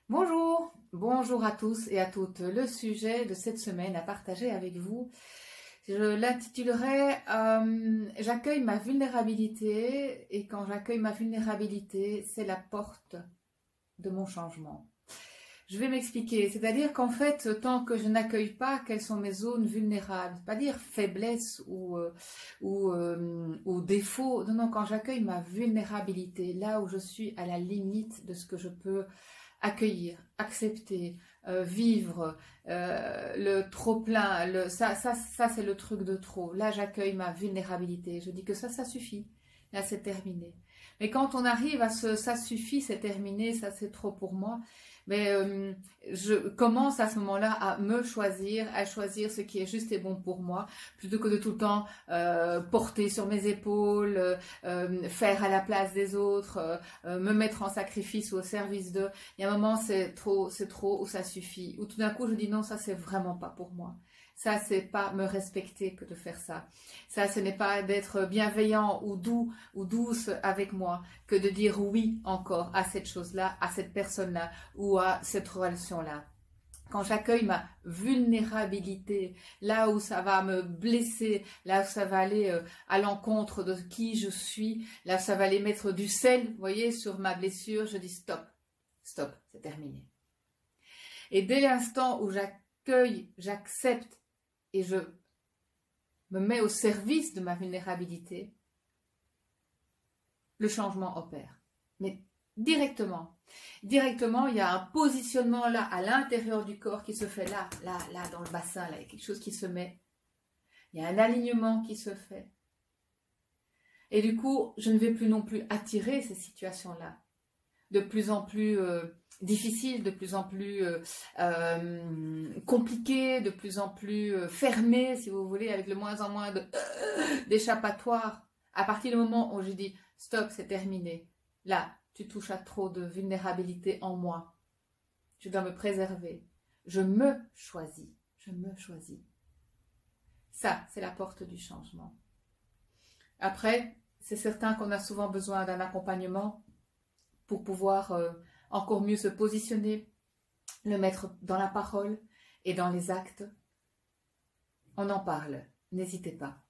Bonjour, bonjour à tous et à toutes. Le sujet de cette semaine à partager avec vous, je l'intitulerai J'accueille ma vulnérabilité, et quand j'accueille ma vulnérabilité, c'est la porte de mon changement. Je vais m'expliquer, c'est-à-dire qu'en fait, tant que je n'accueille pas quelles sont mes zones vulnérables, pas dire faiblesse ou défaut, non, quand j'accueille ma vulnérabilité, là où je suis à la limite de ce que je peux accueillir, accepter, vivre, le trop-plein, ça c'est le truc de trop. Là, j'accueille ma vulnérabilité. Je dis que ça suffit. Là, c'est terminé. Mais quand on arrive à ça suffit, c'est terminé, ça c'est trop pour moi, mais je commence à ce moment-là à me choisir, à choisir ce qui est juste et bon pour moi, plutôt que de tout le temps porter sur mes épaules, faire à la place des autres, me mettre en sacrifice ou au service d'eux. Il y a un moment, c'est trop, ou ça suffit. Ou tout d'un coup, je dis non, ça c'est vraiment pas pour moi. Ça, c'est pas me respecter que de faire ça. Ça, ce n'est pas d'être bienveillant ou doux ou douce avec moi que de dire oui encore à cette chose-là, à cette personne-là ou à cette relation-là. Quand j'accueille ma vulnérabilité, là où ça va me blesser, là où ça va aller à l'encontre de qui je suis, là où ça va aller mettre du sel, vous voyez, sur ma blessure, je dis stop, stop, c'est terminé. Et dès l'instant où j'accueille, j'accepte et je me mets au service de ma vulnérabilité, le changement opère. Mais directement, il y a un positionnement là, à l'intérieur du corps qui se fait là, dans le bassin, là, il y a quelque chose qui se met. Il y a un alignement qui se fait. Et du coup, je ne vais plus non plus attirer ces situations-là, de plus en plus difficiles, de plus en plus compliquées, de plus en plus fermées, si vous voulez, avec de moins en moins d'échappatoires. À partir du moment où je dis stop, c'est terminé, là, tu touches à trop de vulnérabilité en moi. Je dois me préserver. Je me choisis. Je me choisis. Ça, c'est la porte du changement. Après, c'est certain qu'on a souvent besoin d'un accompagnement pour pouvoir encore mieux se positionner, le mettre dans la parole et dans les actes. On en parle. N'hésitez pas.